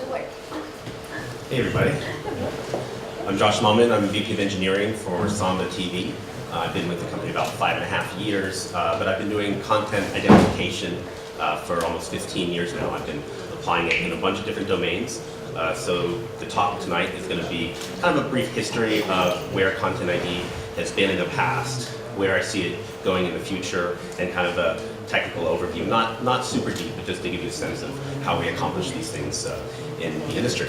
Hey everybody. I'm Josh Smallman. I'm VP of Engineering for Samba TV. I've been with the company about 5.5 years, but I've been doing content identification for almost 15 years now. I've been applying it in a bunch of different domains. So the talk tonight is going to be kind of a brief history of where Content ID has been in the past, where I see it going in the future, and kind of a technical overview. Not super deep, but just to give you a sense of how we accomplish these things in the industry.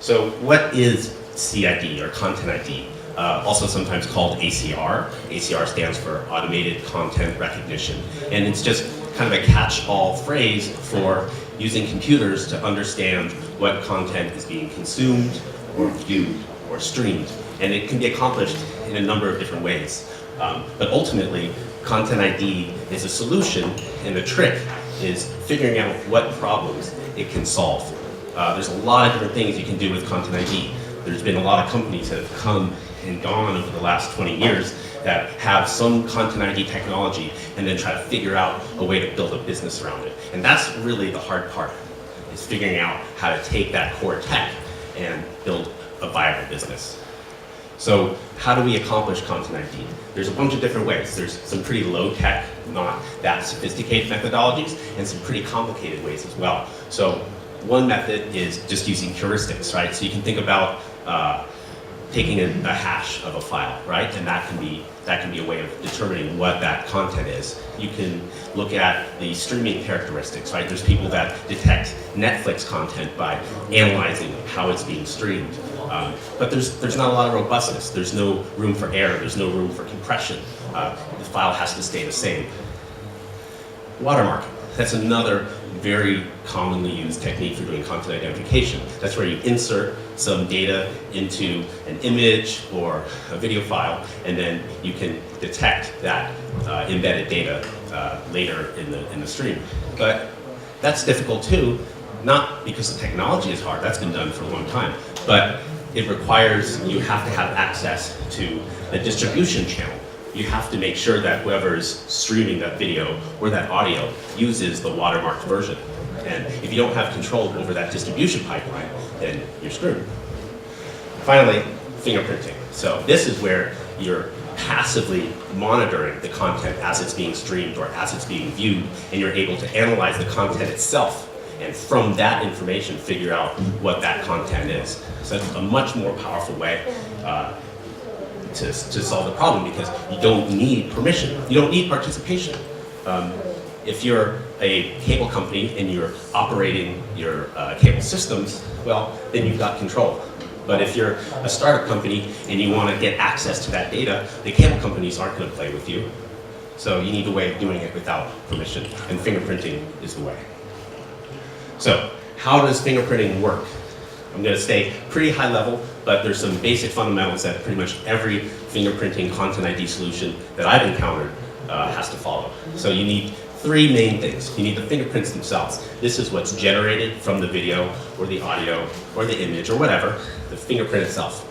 So what is CID, or Content ID? Also sometimes called ACR. ACR stands for Automated Content Recognition. And it's just kind of a catch-all phrase for using computers to understand what content is being consumed or viewed or streamed. And it can be accomplished in a number of different ways. But ultimately, Content ID is a solution, and the trick is figuring out what problems it can solve. There's a lot of different things you can do with Content ID. There's been a lot of companies that have come and gone over the last 20 years that have some Content ID technology and then try to figure out a way to build a business around it. And that's really the hard part, is figuring out how to take that core tech and build a viable business. So how do we accomplish Content ID? There's a bunch of different ways. There's some pretty low-tech, not that sophisticated methodologies, and some pretty complicated ways as well. So one method is just using heuristics, right? So you can think about taking a hash of a file, right? And that can be a way of determining what that content is. You can look at the streaming characteristics, right? There's people that detect Netflix content by analyzing how it's being streamed. But there's not a lot of robustness. There's no room for error. There's no room for compression. The file has to stay the same. Watermarking. That's another very commonly used technique for doing content identification. That's where you insert some data into an image or a video file, and then you can detect that embedded data later in the stream. But that's difficult too, not because the technology is hard, that's been done for a long time, but it requires you have to have access to the distribution channel. You have to make sure that whoever is streaming that video or that audio uses the watermarked version. And if you don't have control over that distribution pipeline, then you're screwed. Finally, fingerprinting. So this is where you're passively monitoring the content as it's being streamed or as it's being viewed, and you're able to analyze the content itself, and from that information figure out what that content is. So it's a much more powerful way to solve the problem, because you don't need permission. You don't need participation. If you're a cable company and you're operating your cable systems, well, then you've got control. But if you're a startup company and you want to get access to that data, the cable companies aren't going to play with you. So you need a way of doing it without permission, and fingerprinting is the way. So how does fingerprinting work? I'm going to stay pretty high level, but there's some basic fundamentals that pretty much every fingerprinting Content ID solution that I've encountered has to follow. So you need three main things. You need the fingerprints themselves. This is what's generated from the video or the audio or the image or whatever, the fingerprint itself.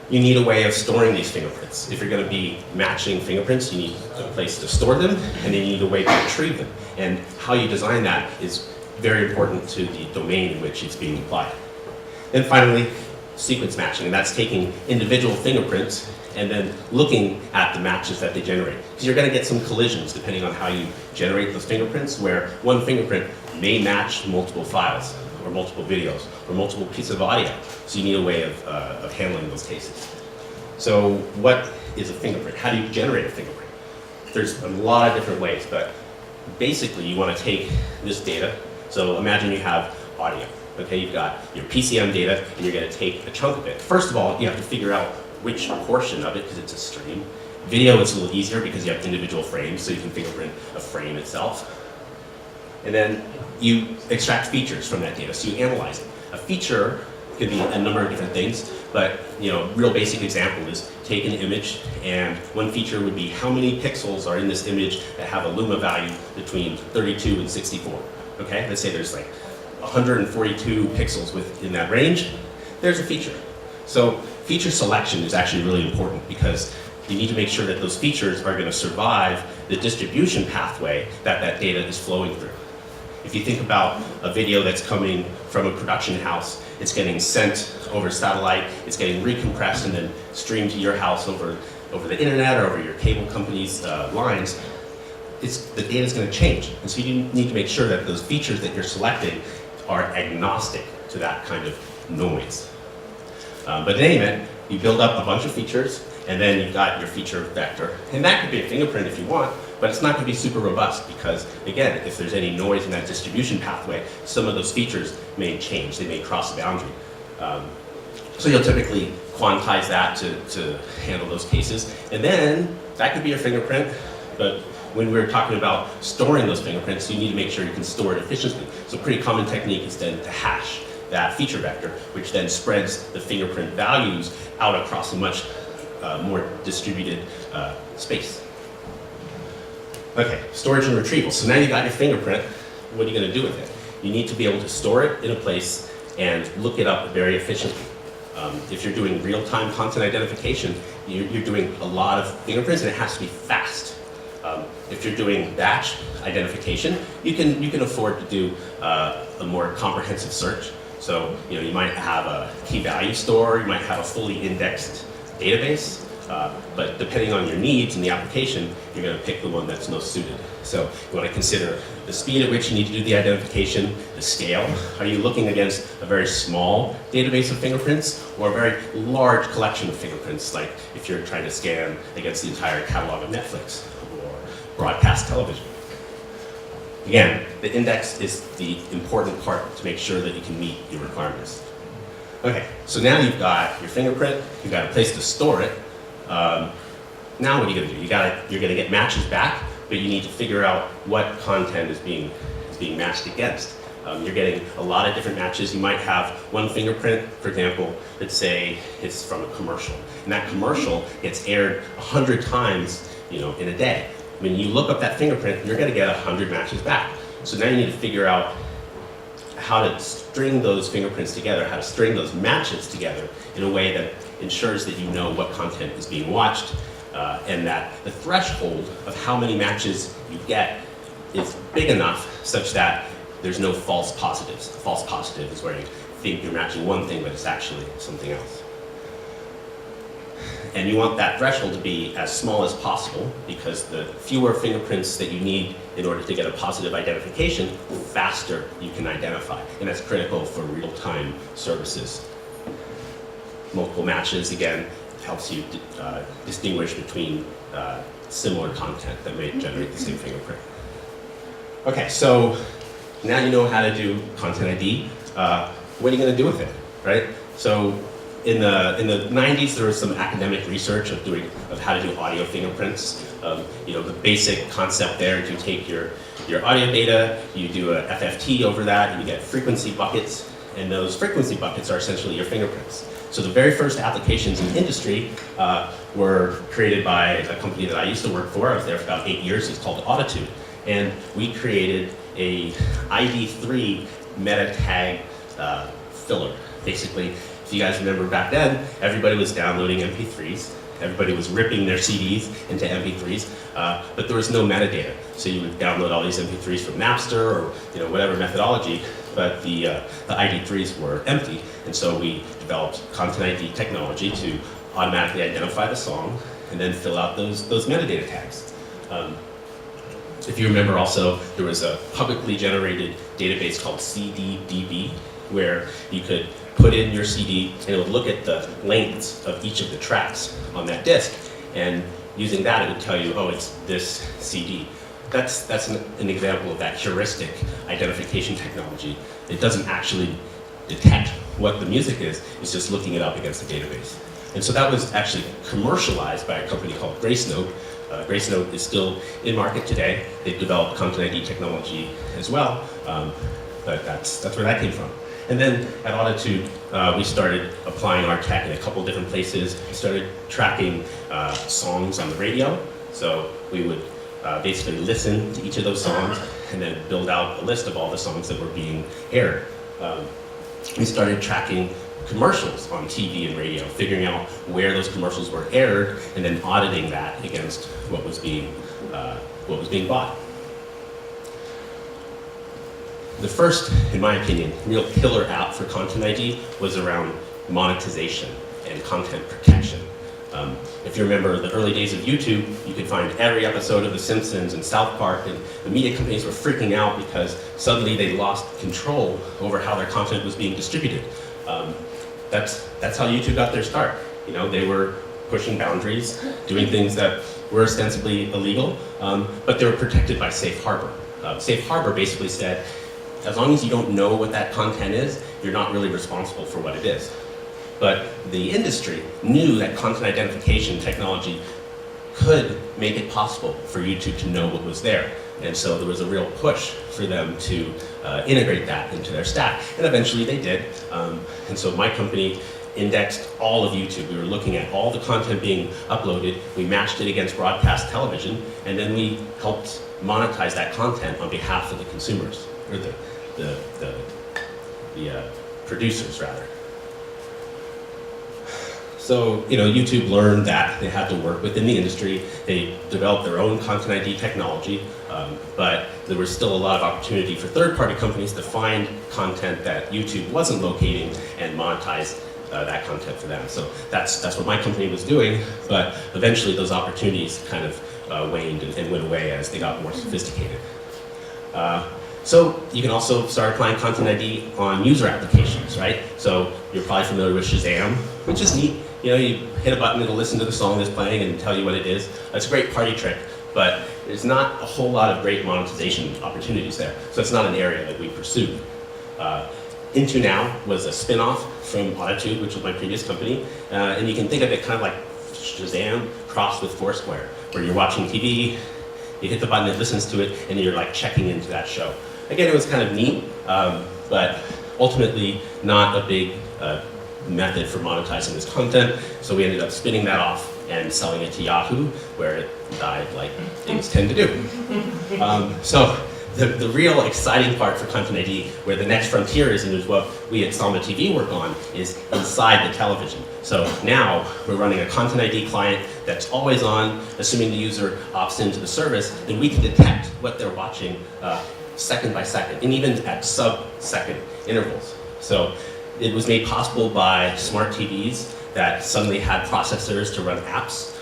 You need a way of storing these fingerprints. If you're going to be matching fingerprints, you need a place to store them, and then you need a way to retrieve them. And how you design that is very important to the domain in which it's being applied. Then finally, sequence matching, and that's taking individual fingerprints and then looking at the matches that they generate. Because you're going to get some collisions depending on how you generate those fingerprints, where one fingerprint may match multiple files or multiple videos or multiple pieces of audio. So you need a way of handling those cases. So what is a fingerprint? How do you generate a fingerprint? There's a lot of different ways, but basically you want to take this data. So imagine you have audio. Okay, you've got your PCM data, and you're going to take a chunk of it. First of all, you have to figure out which portion of it, because it's a stream. Video is a little easier because you have individual frames, so you can fingerprint a frame itself. And then you extract features from that data, so you analyze it. A feature could be a number of different things, but real basic example is take an image, and one feature would be how many pixels are in this image that have a luma value between 32 and 64. Okay, let's say there's like 142 pixels within that range. There's a feature. So feature selection is actually really important, because you need to make sure that those features are going to survive the distribution pathway that that data is flowing through. If you think about a video that's coming from a production house, it's getting sent over satellite, it's getting recompressed and then streamed to your house over the internet or over your cable company's lines, the data is going to change. And so you need to make sure that those features that you're selecting are agnostic to that kind of noise. But in any event, you build up a bunch of features, and then you've got your feature vector. And that could be a fingerprint if you want, but it's not going to be super robust because, again, if there's any noise in that distribution pathway, some of those features may change. They may cross the boundary. So you'll typically quantize that to handle those cases. And then that could be your fingerprint, but when we're talking about storing those fingerprints, you need to make sure you can store it efficiently. So a pretty common technique is then to hash that feature vector, which then spreads the fingerprint values out across a much more distributed space. Okay, storage and retrieval. So now you got your fingerprint, what are you going to do with it? You need to be able to store it in a place and look it up very efficiently. If you're doing real-time content identification, you're doing a lot of fingerprints and it has to be fast. If you're doing batch identification, you can afford to do a more comprehensive search. So you might have a key value store, you might have a fully indexed database, but depending on your needs and the application, you're going to pick the one that's most suited. So you want to consider the speed at which you need to do the identification, the scale. Are you looking against a very small database of fingerprints or a very large collection of fingerprints, like if you're trying to scan against the entire catalog of Netflix or broadcast television? Again, the index is the important part to make sure that you can meet your requirements. Okay, so now you've got your fingerprint, you've got a place to store it. Now what are you going to do? You're going to get matches back, but you need to figure out what content is being matched against. You're getting a lot of different matches. You might have one fingerprint, for example, let's say it's from a commercial, and that commercial gets aired 100 times, in a day. When you look up that fingerprint, you're going to get 100 matches back. So now you need to figure out how to string those fingerprints together, how to string those matches together in a way that ensures that you know what content is being watched, and that the threshold of how many matches you get is big enough such that there's no false positives. A false positive is where you think you're matching one thing, but it's actually something else. And you want that threshold to be as small as possible because the fewer fingerprints that you need in order to get a positive identification, the faster you can identify. And that's critical for real-time services. Multiple matches, again, helps you distinguish between similar content that may generate the same fingerprint. Okay, so now you know how to do Content ID. What are you going to do with it, right? So in the 90s, there was some academic research of how to do audio fingerprints. The basic concept there is you take your audio data, you do a FFT over that, you get frequency buckets, and those frequency buckets are essentially your fingerprints. So the very first applications in industry were created by a company that I used to work for. I was there for about 8 years. It's called Auditude. And we created a ID3 meta tag filler. Basically, if you guys remember back then, everybody was downloading MP3s. Everybody was ripping their CDs into MP3s, but there was no metadata. So you would download all these MP3s from Napster or whatever methodology, but the ID3s were empty. And so we developed Content ID technology to automatically identify the song and then fill out those metadata tags. If you remember also, there was a publicly generated database called CDDB where you could put in your CD and it would look at the lengths of each of the tracks on that disc. And using that, it would tell you, oh, it's this CD. That's an example of that heuristic identification technology. It doesn't actually detect what the music is, it's just looking it up against the database. And so that was actually commercialized by a company called Gracenote. Gracenote is still in market today. They've developed Content ID technology as well, but that's where that came from. And then at Auditude, we started applying our tech in a couple different places. We started tracking songs on the radio. So we would basically listen to each of those songs and then build out a list of all the songs that were being aired. We started tracking commercials on TV and radio, figuring out where those commercials were aired, and then auditing that against what was being bought. the first, in my opinion, real killer app for Content ID was around monetization and content protection. If you remember the early days of YouTube, you could find every episode of The Simpsons and South Park, and the media companies were freaking out because suddenly they lost control over how their content was being distributed. That's how YouTube got their start. You know, they were pushing boundaries, doing things that were ostensibly illegal, but they were protected by Safe Harbor. Safe Harbor basically said, as long as you don't know what that content is, you're not really responsible for what it is. But the industry knew that content identification technology could make it possible for YouTube to know what was there. And so there was a real push for them to integrate that into their stack. And eventually they did. And so my company indexed all of YouTube. We were looking at all the content being uploaded. We matched it against broadcast television. And then we helped monetize that content on behalf of the consumers, or the producers, rather. So, you know, YouTube learned that they had to work within the industry. They developed their own Content ID technology, but there was still a lot of opportunity for third-party companies to find content that YouTube wasn't locating and monetize that content for them. So that's what my company was doing, but eventually those opportunities kind of waned and went away as they got more sophisticated. So you can also start applying Content ID on user applications, right? So you're probably familiar with Shazam, which is neat. You know, you hit a button, it'll listen to the song that's playing and tell you what it is. It's a great party trick, but there's not a whole lot of great monetization opportunities there. So it's not an area that we pursued. IntoNow was a spin-off from Auditude, which was my previous company. And you can think of it kind of like Shazam crossed with Foursquare, where you're watching TV, you hit the button, it listens to it, and you're like checking into that show. Again, it was kind of neat, but ultimately not a big method for monetizing this content. So we ended up spinning that off and selling it to Yahoo, where it died like things tend to do. So the real exciting part for Content ID, where the next frontier is, and is what we at Samba TV work on, is inside the television. So now we're running a Content ID client that's always on, assuming the user opts into the service, and we can detect what they're watching second by second, and even at sub-second intervals. So it was made possible by smart TVs that suddenly had processors to run apps.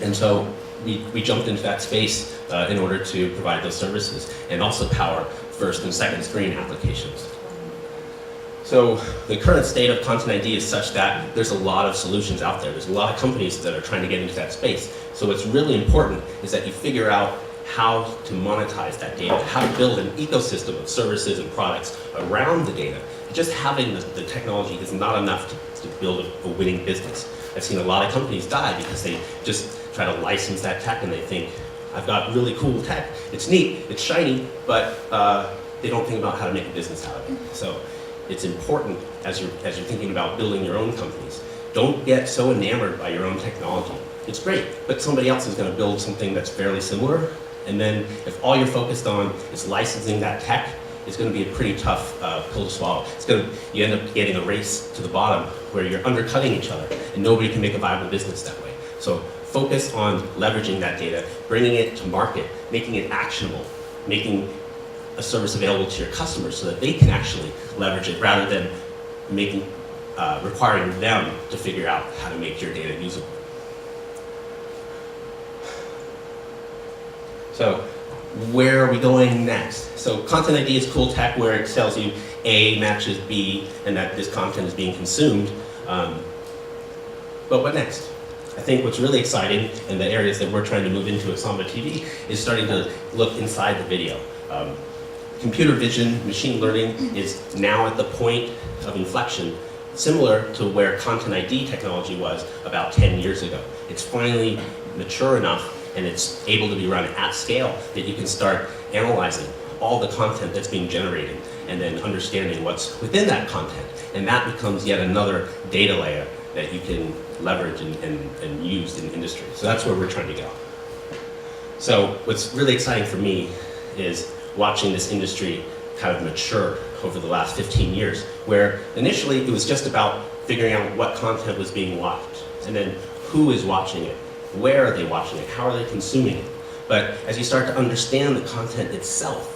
And so we jumped into that space in order to provide those services and also power first and second screen applications. So the current state of Content ID is such that there's a lot of solutions out there. There's a lot of companies that are trying to get into that space. So what's really important is that you figure out how to monetize that data, how to build an ecosystem of services and products around the data. Just having the technology is not enough to build a winning business. I've seen a lot of companies die because they just try to license that tech and they think, I've got really cool tech. It's neat, it's shiny, but they don't think about how to make a business out of it. So it's important as you're thinking about building your own companies. Don't get so enamored by your own technology. It's great, but somebody else is going to build something that's fairly similar. And then if all you're focused on is licensing that tech, it's going to be a pretty tough pill to swallow. You end up getting a race to the bottom where you're undercutting each other and nobody can make a viable business that way. So focus on leveraging that data, bringing it to market, making it actionable, making a service available to your customers so that they can actually leverage it rather than requiring them to figure out how to make your data usable. So where are we going next? So Content ID is cool tech where it tells you A matches B and that this content is being consumed. But what next? I think what's really exciting in the areas that we're trying to move into at Samba TV is starting to look inside the video. Computer vision, machine learning is now at the point of inflection similar to where Content ID technology was about 10 years ago. It's finally mature enough and it's able to be run at scale that you can start analyzing all the content that's being generated and then understanding what's within that content. And that becomes yet another data layer that you can leverage and use in the industry. So that's where we're trying to go. So what's really exciting for me is watching this industry kind of mature over the last 15 years, where initially it was just about figuring out what content was being watched, and then who is watching it, where are they watching it, how are they consuming it. But as you start to understand the content itself,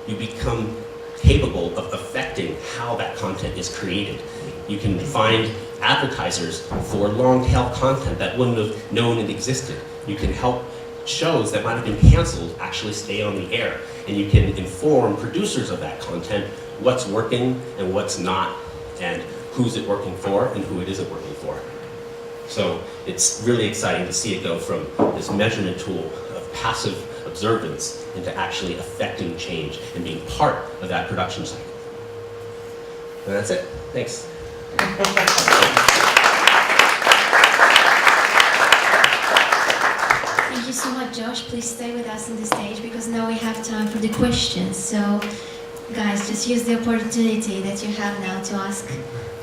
you become capable of affecting how that content is created. You can find advertisers for long-tail content that wouldn't have known it existed. You can help shows that might have been canceled actually stay on the air. And you can inform producers of that content what's working and what's not, and who's it working for and who it isn't working for. So it's really exciting to see it go from this measurement tool of passive observance into actually affecting change and being part of that production cycle. And that's it. Thanks. Thank you so much, Josh. Please stay with us on the stage because now we have time for the questions. So, guys, just use the opportunity that you have now to ask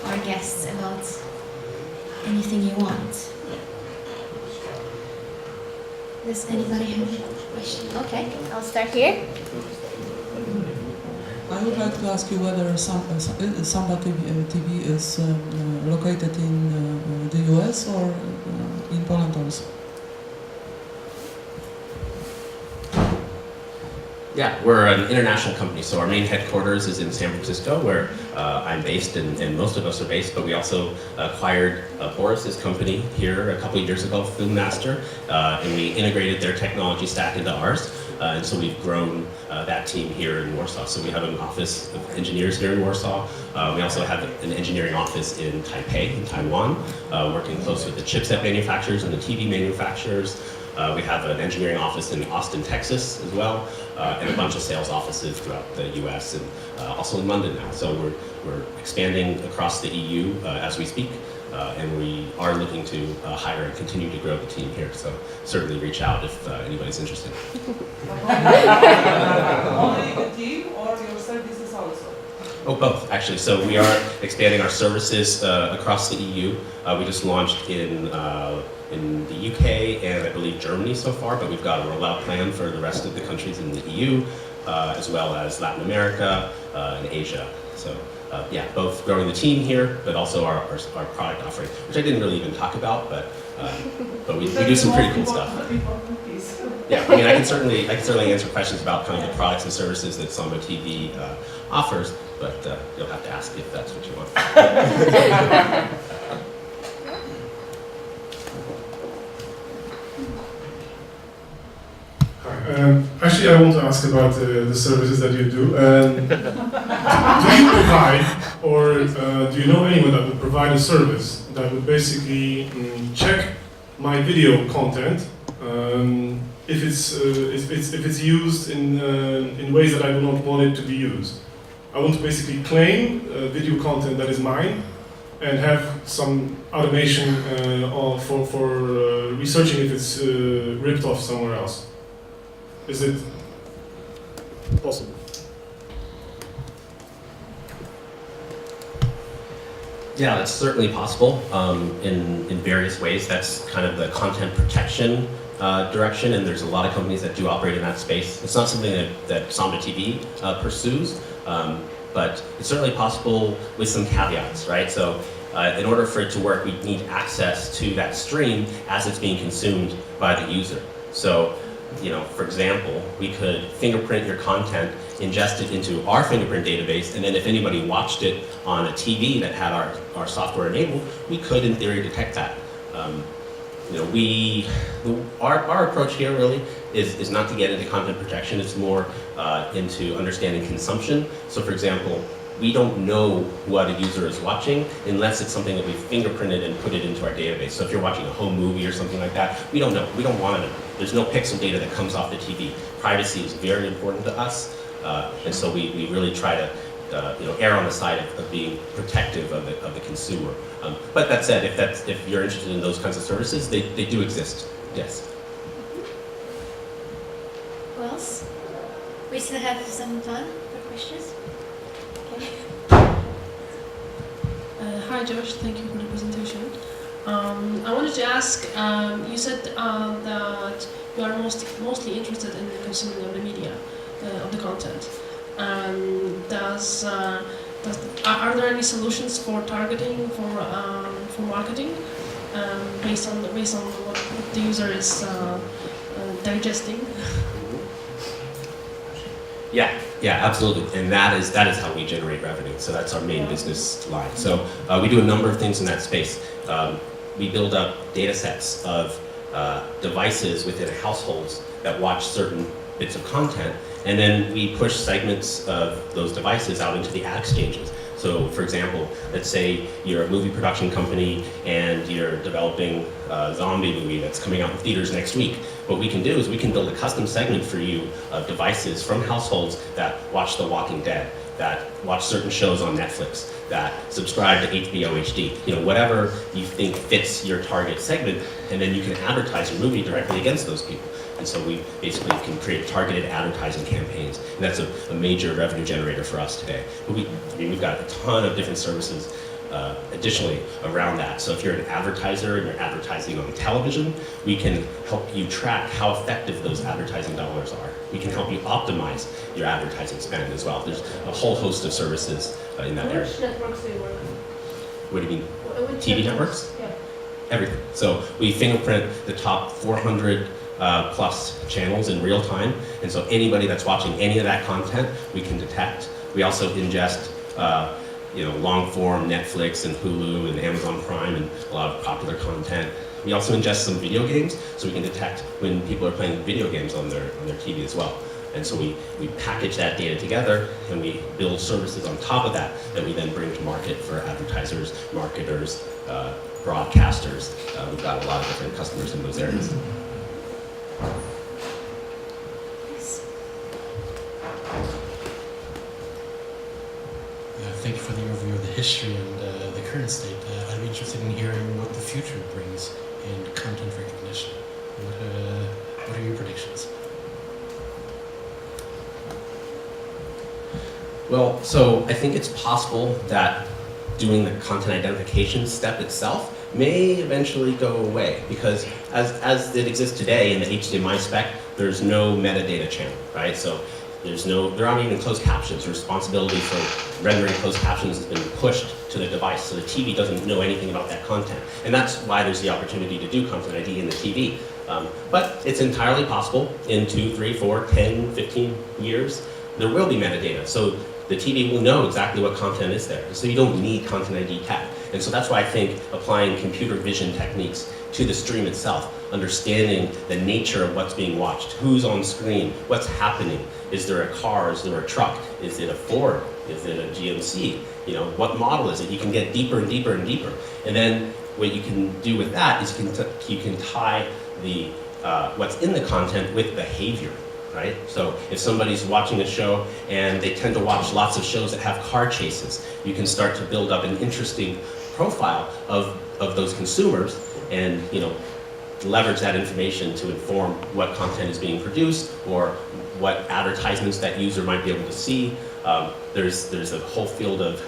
our guests about anything you want. Does anybody have a question? Okay, I'll start here. I would like to ask you whether Samba TV is located in the US or in Poland also. Yeah, we're an international company, so our main headquarters is in San Francisco, where I'm based and most of us are based, but we also acquired Boris's company here a couple of years ago, Filmmaster, and we integrated their technology stack into ours, and so we've grown that team here in Warsaw. So we have an office of engineers here in Warsaw. We also have an engineering office in Taipei, in Taiwan, working close with the chipset manufacturers and the TV manufacturers. We have an engineering office in Austin, Texas as well, and a bunch of sales offices throughout the US and also in London now. So we're expanding across the EU as we speak, and we are looking to hire and continue to grow the team here. So certainly reach out if anybody's interested. Only the team or your services also? Oh, both, actually. So we are expanding our services across the EU. We just launched in the UK and I believe Germany so far, but we've got a rollout plan for the rest of the countries in the EU, as well as Latin America and Asia. So yeah, both growing the team here, but also our product offering, which I didn't really even talk about, but we do some pretty cool stuff. Yeah, I mean, I can certainly answer questions about kind of the products and services that Samba TV offers, but you'll have to ask if that's what you want. Actually, I want to ask about the services that you do. Do you provide, or do you know anyone that would provide a service that would basically check my video content if it's used in ways that I do not want it to be used? I want to basically claim video content that is mine and have some automation for researching if it's ripped off somewhere else. Is it possible? Yeah, that's certainly possible in various ways. That's kind of the content protection direction, and there's a lot of companies that do operate in that space. It's not something that Samba TV pursues, but it's certainly possible with some caveats, right? So in order for it to work, we need access to that stream as it's being consumed by the user. So, you know, for example, we could fingerprint your content, ingest it into our fingerprint database, and then if anybody watched it on a TV that had our software enabled, we could, in theory, detect that. You know, our approach here really is not to get into content protection. It's more into understanding consumption. So, for example, we don't know what a user is watching unless it's something that we've fingerprinted and put it into our database. So if you're watching a home movie or something like that, we don't know. We don't want to know. There's no pixel data that comes off the TV. Privacy is very important to us, and so we really try to you know, err on the side of being protective of the consumer. But that said, if you're interested in those kinds of services, they do exist. Yes. Who else? We still have some time for questions. Hi Josh, thank you for the presentation. I wanted to ask, you said that you are mostly interested in the consuming of the media, of the content. Are there any solutions for targeting, for marketing, based on what the user is digesting? Yeah, Yeah, absolutely, and that is how we generate revenue. So that's our main business line. So we do a number of things in that space. We build up data sets of devices within households that watch certain bits of content, and then we push segments of those devices out into the ad exchanges. So, for example, let's say you're a movie production company and you're developing a zombie movie that's coming out in theaters next week. What we can do is we can build a custom segment for you of devices from households that watch The Walking Dead, that watch certain shows on Netflix, that subscribe to HBO HD, whatever you think fits your target segment, and then you can advertise your movie directly against those people. And so we basically can create targeted advertising campaigns, and that's a major revenue generator for us today. But we've got a ton of different services additionally around that. So if you're an advertiser and you're advertising on television, we can help you track how effective those advertising dollars are. We can help you optimize your advertising spend as well. There's a whole host of services in that area. Which networks do you work on? What do you mean? Which TV networks? Yeah. Everything. So we fingerprint the top 400 plus channels in real time, and so anybody that's watching any of that content, we can detect. We also ingest long form Netflix and Hulu and Amazon Prime and a lot of popular content. We also ingest some video games, so we can detect when people are playing video games on their TV as well. And so we package that data together and we build services on top of that we then bring to market for advertisers, marketers, broadcasters. We've got a lot of different customers in those areas. Thank you for the overview of the history and the current state. I'd be interested in hearing what the future brings in content recognition. What are your predictions? Well, so I think it's possible that doing the content identification step itself may eventually go away, because as it exists today in the HDMI spec, there's no metadata channel, right? So there aren't even closed captions. The responsibility for rendering closed captions has been pushed to the device, so the TV doesn't know anything about that content. And that's why there's the opportunity to do content ID in the TV. But it's entirely possible in 2, 3, 4, 10, 15 years, there will be metadata. So the TV will know exactly what content is there. So you don't need content ID tech. And so that's why I think applying computer vision techniques to the stream itself, understanding the nature of what's being watched, who's on screen, what's happening. Is there a car? Is there a truck? Is it a Ford? Is it a GMC? What model is it? You can get deeper and deeper and deeper. And then what you can do with that is you can tie the what's in the content with behavior, right? So if somebody's watching a show and they tend to watch lots of shows that have car chases, you can start to build up an interesting profile of those consumers and leverage that information to inform what content is being produced or what advertisements that user might be able to see. There's a whole field of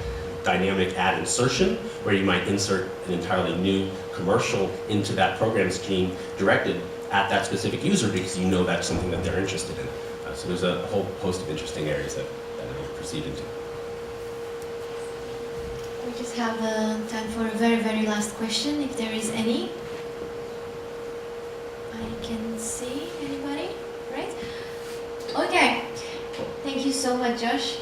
dynamic ad insertion where you might insert an entirely new commercial into that program scheme directed at that specific user because you know that's something that they're interested in. So there's a whole host of interesting areas that I'll proceed into. We just have time for a very, very last question, if there is any. I can see anybody, right? Okay. Thank you so much, Josh.